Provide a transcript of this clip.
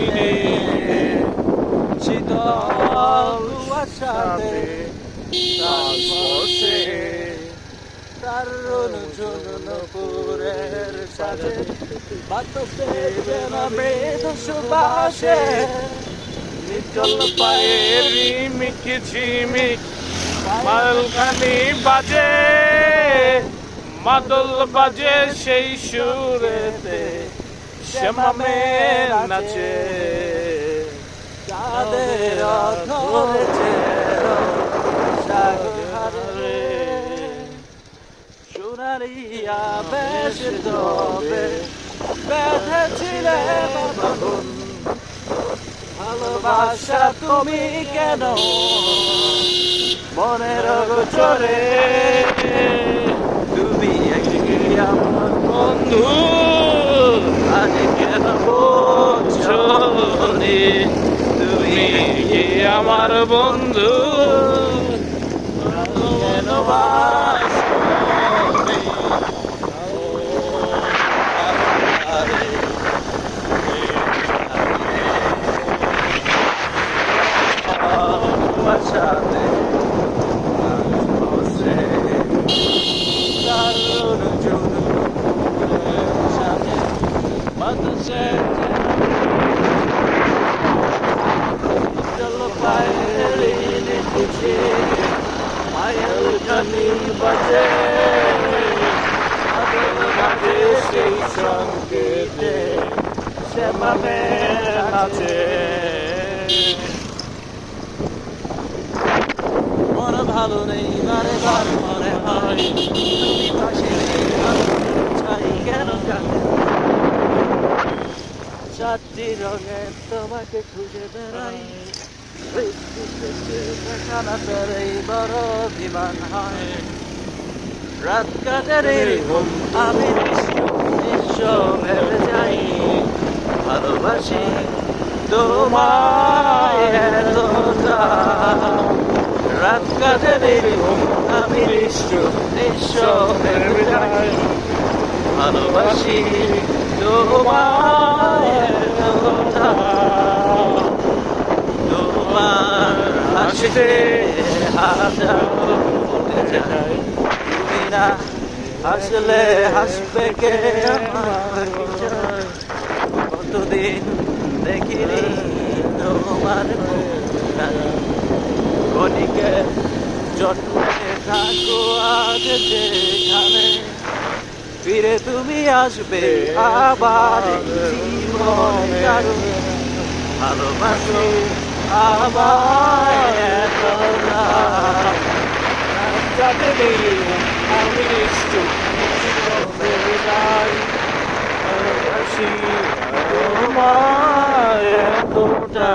দিনে শীতল কুয়াশাতে তার স্পর্শে তারুণ ঝুনুপুরের সাথে বাতাসে যেন মৃদু সুবাসে নিচল পায়ের রিমিক ঝিমিক মালখানি বাজে মাদল বাজে সেই সুরেতে শ্যামে নাচে চাঁদের ধরেছে সাগরে সোনারিয়া বেশ তবে বেঁধেছিলে বাঁধন ভালোবাসা তুমি কেন মনের গোচরে তুমি একদিকে আমার বন্ধু আজ কেন বলছো তুমি আমার বন্ধু কেন সাথে দারুণ সাথে বাতাসে চল পায়ে নিচে মায়ের জানি বাজে বাজে সেই সংকেতে শ্যামে নাচে মন ভালো নেই বারে বার মনে হয় তুমি পাশে নেই চাই কেন জানে চারটি রঙে তোমাকে খুঁজে বেড়াই দেখা না পেরেই বড় অভিমান হয় রাত কাটারে ঘুম আমি নিঃস্ব ভেবে যাই ভালোবাসি তোমায় এতটা রাত কাটারে ঘুম আমি নিঃস্ব ভেবে যাই ভালোবাসি তোমায় এতটা তোমার হাসিতে হাজার ফুটে যায় তুমি না হাসলে হাসবে কে আমার কতদিন দেখিনি তোমার গণিকে জন্মে থাকো আজ যেখানে ফিরে তুমি আসবে আবার জীবন কারো ভালোবাসো আবার এতটা যাতে আমি ভালোবাসি তোমায় এতটা